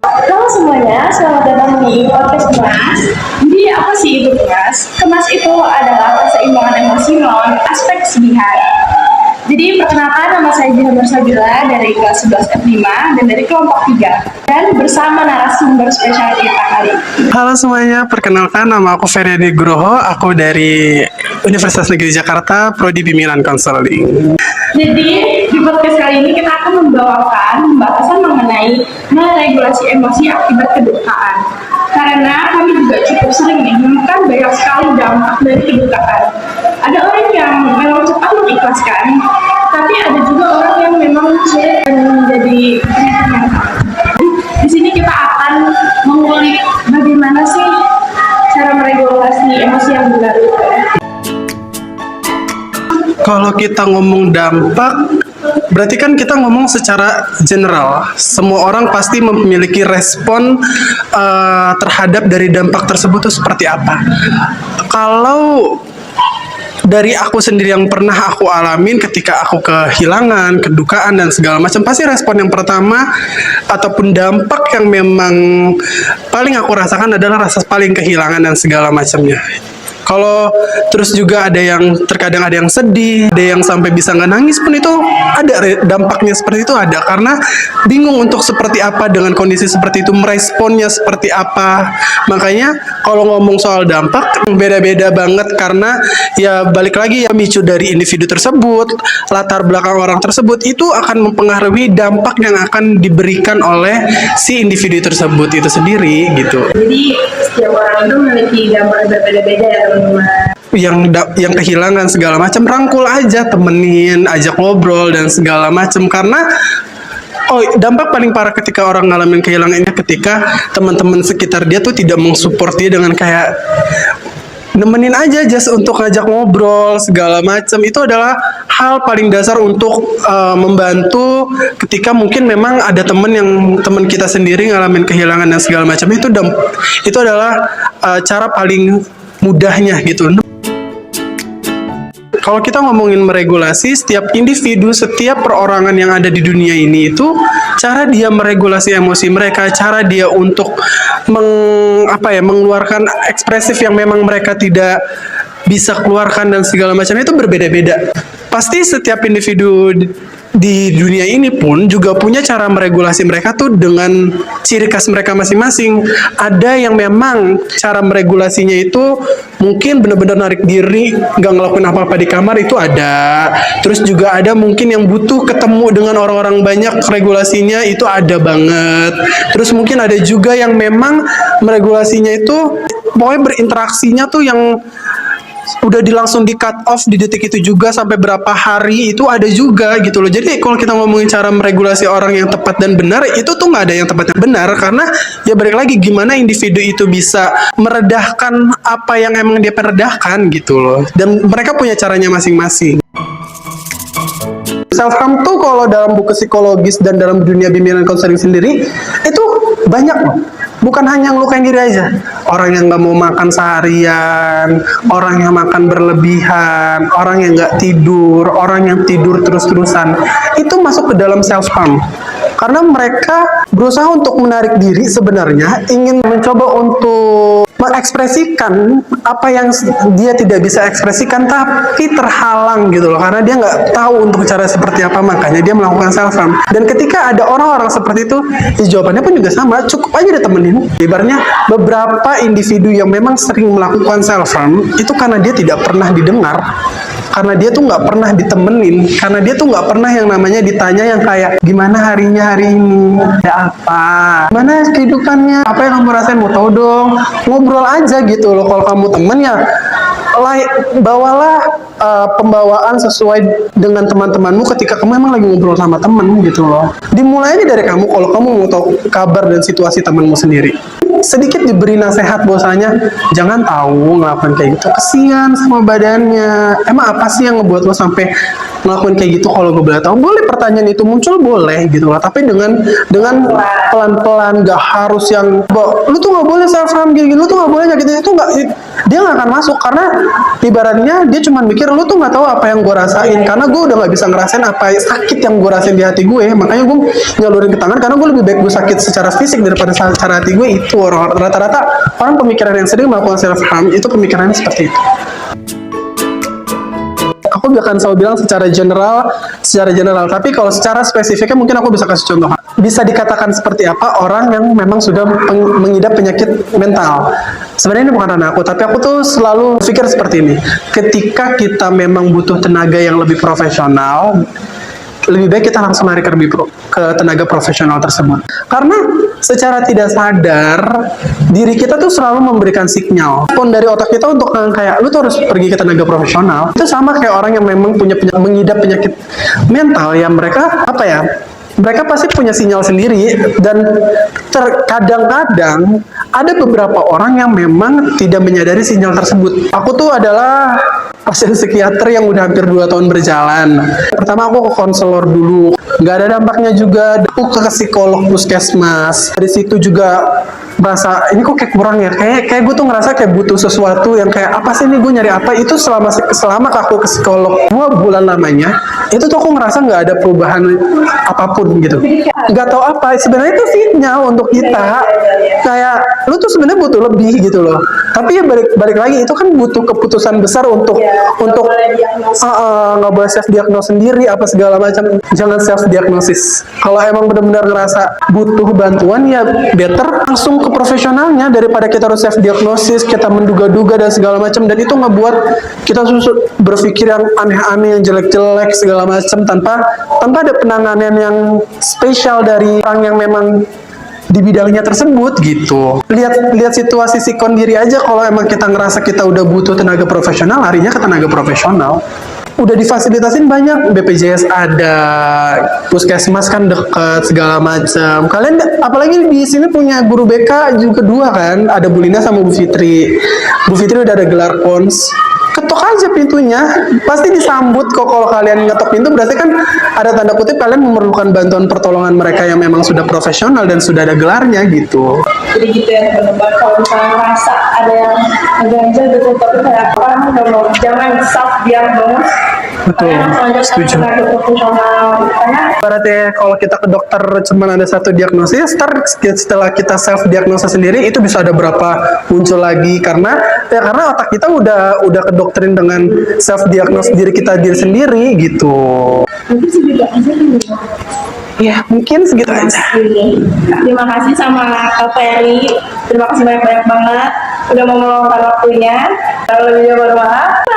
Halo semuanya, selamat datang di podcast Kemas. Jadi apa sih itu Kemas? Kemas itu adalah keseimbangan emosi melawan aspek kesedihan. Jadi perkenalkan, nama saya Jihan Nursabila dari kelas 11 F5 dan dari kelompok 3. Dan bersama narasumber spesial kita kali ini. Halo semuanya, perkenalkan nama aku Feryadi Groho, aku dari Universitas Negeri Jakarta, Prodi Bimbingan Konseling. Jadi di podcast kali ini kita akan membawakan pembahasan mengenai meregulasi emosi akibat kedukaan. Karena kami juga cukup sering nih menemukan banyak sekali dampak dari kedukaan. Ada orang yang memang cepat mengikhlaskan, tapi ada juga orang yang memang sulit dan menjadi penyakitan yang sama. Di sini kita akan mengulik bagaimana sih cara meregulasi emosi yang benar. Kalau kita ngomong dampak, berarti kan kita ngomong secara general. Semua orang pasti memiliki respon terhadap dari dampak tersebut itu seperti apa. Kalau dari aku sendiri yang pernah aku alamin ketika aku kehilangan, kedukaan dan segala macam, pasti respon yang pertama ataupun dampak yang memang paling aku rasakan adalah rasa paling kehilangan dan segala macamnya. Kalau terus juga ada yang terkadang ada yang sedih, ada yang sampai bisa nggak nangis pun itu ada dampaknya seperti itu ada, karena bingung untuk seperti apa dengan kondisi seperti itu, meresponnya seperti apa. Makanya kalau ngomong soal dampak beda-beda banget, karena ya balik lagi ya micu dari individu tersebut, latar belakang orang tersebut itu akan mempengaruhi dampak yang akan diberikan oleh si individu tersebut itu sendiri gitu. Jadi setiap orang itu memiliki dampak yang berbeda-beda ya teman-teman. Yang kehilangan segala macam, rangkul aja, temenin, ajak ngobrol dan segala macam. Karena dampak paling parah ketika orang ngalamin kehilangannya ketika teman-teman sekitar dia tuh tidak mensupport dia dengan kayak nemenin aja, just untuk ngajak ngobrol segala macam. Itu adalah hal paling dasar untuk membantu ketika mungkin memang ada teman kita sendiri ngalamin kehilangan dan segala macam. Itu adalah cara paling mudahnya gitu. Kalau kita ngomongin meregulasi, setiap individu, setiap perorangan yang ada di dunia ini itu cara dia meregulasi emosi mereka, cara dia untuk mengeluarkan ekspresif yang memang mereka tidak bisa keluarkan dan segala macam itu berbeda-beda. Pasti setiap individu di dunia ini pun juga punya cara meregulasi mereka tuh dengan ciri khas mereka masing-masing. Ada yang memang cara meregulasinya itu mungkin benar-benar narik diri, nggak ngelakuin apa-apa di kamar, itu ada. Terus juga ada mungkin yang butuh ketemu dengan orang-orang banyak, regulasinya itu ada banget. Terus mungkin ada juga yang memang meregulasinya itu pokoknya berinteraksinya tuh yang udah langsung di cut off di detik itu juga sampai berapa hari, itu ada juga gitu loh. Jadi kalau kita ngomongin cara meregulasi orang yang tepat dan benar, itu tuh nggak ada yang tepat dan benar, karena ya balik lagi gimana individu itu bisa meredahkan apa yang emang dia meredahkan gitu loh, dan mereka punya caranya masing-masing. Self harm tuh kalau dalam buku psikologis dan dalam dunia bimbingan konseling sendiri itu banyak loh. Bukan hanya ngelukain diri aja. Orang yang nggak mau makan seharian, orang yang makan berlebihan, orang yang nggak tidur, orang yang tidur terus-terusan, itu masuk ke dalam self harm. Karena mereka berusaha untuk menarik diri, sebenarnya ingin mencoba untuk mengekspresikan apa yang dia tidak bisa ekspresikan, tapi terhalang gitu loh, karena dia nggak tahu untuk cara seperti apa, makanya dia melakukan self harm. Dan ketika ada orang-orang seperti itu, jawabannya pun juga sama, cukup aja ditemenin. Ibaratnya beberapa individu yang memang sering melakukan self harm itu karena dia tidak pernah didengar, karena dia tuh nggak pernah ditemenin, karena dia tuh nggak pernah yang namanya ditanya yang kayak gimana harinya hari ini, ada apa, gimana kehidupannya, apa yang kamu rasain, mau tahu dong, ngobrol aja gitu loh. Kalau kamu temen ya bawalah pembawaan sesuai dengan teman-temanmu ketika kamu emang lagi ngobrol sama temen gitu loh. Dimulai aja dari kamu, kalau kamu mau tahu kabar dan situasi temanmu sendiri, sedikit diberi nasihat bahwasanya jangan tahu ngelakuin kayak gitu, kesian sama badannya, emang apa sih yang ngebuat lo sampai ngelakuin kayak gitu. Kalau gue boleh tahu, boleh pertanyaan itu muncul, boleh gitu lah, tapi dengan pelan-pelan, gak harus yang lu tuh gak boleh self harm gini, lu tuh gak boleh kayak gitu, itu gak, dia gak akan masuk. Karena ibaratnya dia cuma mikir pikir lu tuh nggak tahu apa yang gue rasain, karena gue udah nggak bisa ngerasain apa sakit yang gue rasain di hati gue, makanya gue nyalurin ke tangan, karena gue lebih baik gue sakit secara fisik daripada secara hati gue. Itu rata-rata orang pemikiran yang sering melakukan self harm itu pemikirannya seperti itu. Aku akan selalu bilang secara general, tapi kalau secara spesifiknya mungkin aku bisa kasih contoh. Bisa dikatakan seperti apa orang yang memang sudah mengidap penyakit mental. Sebenarnya ini bukan ranah aku, tapi aku tuh selalu pikir seperti ini. Ketika kita memang butuh tenaga yang lebih profesional, lebih baik kita langsung lari ke tenaga profesional tersebut. Karena secara tidak sadar, diri kita tuh selalu memberikan sinyal pun dari otak kita untuk kayak, lu tuh harus pergi ke tenaga profesional. Itu sama kayak orang yang memang mengidap penyakit mental, ya mereka, mereka pasti punya sinyal sendiri, dan kadang-kadang ada beberapa orang yang memang tidak menyadari sinyal tersebut. Aku tuh adalah pasien psikiater yang udah hampir 2 tahun berjalan. Pertama aku ke konselor dulu, nggak ada dampaknya juga. Aku ke psikolog puskesmas. Dari situ juga merasa ini kok kayak kurang ya. Kayak gue tuh ngerasa kayak butuh sesuatu yang kayak apa sih ini, gue nyari apa. Itu selama aku ke psikolog 2 bulan lamanya, itu tuh aku ngerasa nggak ada perubahan apapun gitu. Nggak tahu apa. Sebenarnya itu sinyal untuk kita. Kayak lu tuh sebenarnya butuh lebih gitu loh. Tapi ya balik lagi itu kan butuh keputusan besar untuk nggak boleh self diagnose sendiri apa segala macam. Jangan self diagnosis. Kalau emang benar-benar ngerasa butuh bantuan, ya better langsung ke profesionalnya daripada kita harus self diagnosis, kita menduga-duga dan segala macam, dan itu ngebuat kita berpikir yang aneh-aneh, yang jelek-jelek segala macam tanpa ada penanganan yang spesial dari orang yang memang di bidangnya tersebut gitu. Lihat situasi sikon diri aja, kalau emang kita ngerasa kita udah butuh tenaga profesional, larinya ke tenaga profesional. Udah difasilitasin banyak, BPJS ada, puskesmas kan deket segala macam. Kalian apalagi di sini punya guru BK juga 2 kan, ada Bu Lina sama Bu Fitri. Bu Fitri udah ada gelar pons. Ketok aja pintunya, pasti disambut kok. Kalau kalian ngetok pintu berarti kan ada tanda kutip kalian memerlukan bantuan pertolongan mereka yang memang sudah profesional dan sudah ada gelarnya gitu. Jadi gitu ya teman-teman, kalau misalnya ngerasa ada yang ngeganjel gitu, tapi kayak orang udah mau, jangan self diagnose. Betul, setuju. Karena Berarti kalau kita ke dokter cuma ada 1 diagnosis, setelah kita self diagnosa sendiri itu bisa ada berapa muncul lagi, karena otak kita udah kedoktrin dengan self diagnose diri kita sendiri gitu. mungkin segitu aja dulu. Ya mungkin segitu aja. Terima kasih sama Kak Ferry. Terima kasih banyak-banyak banget udah mau meluangkan waktunya. Kalau lebih jauh bermaaf.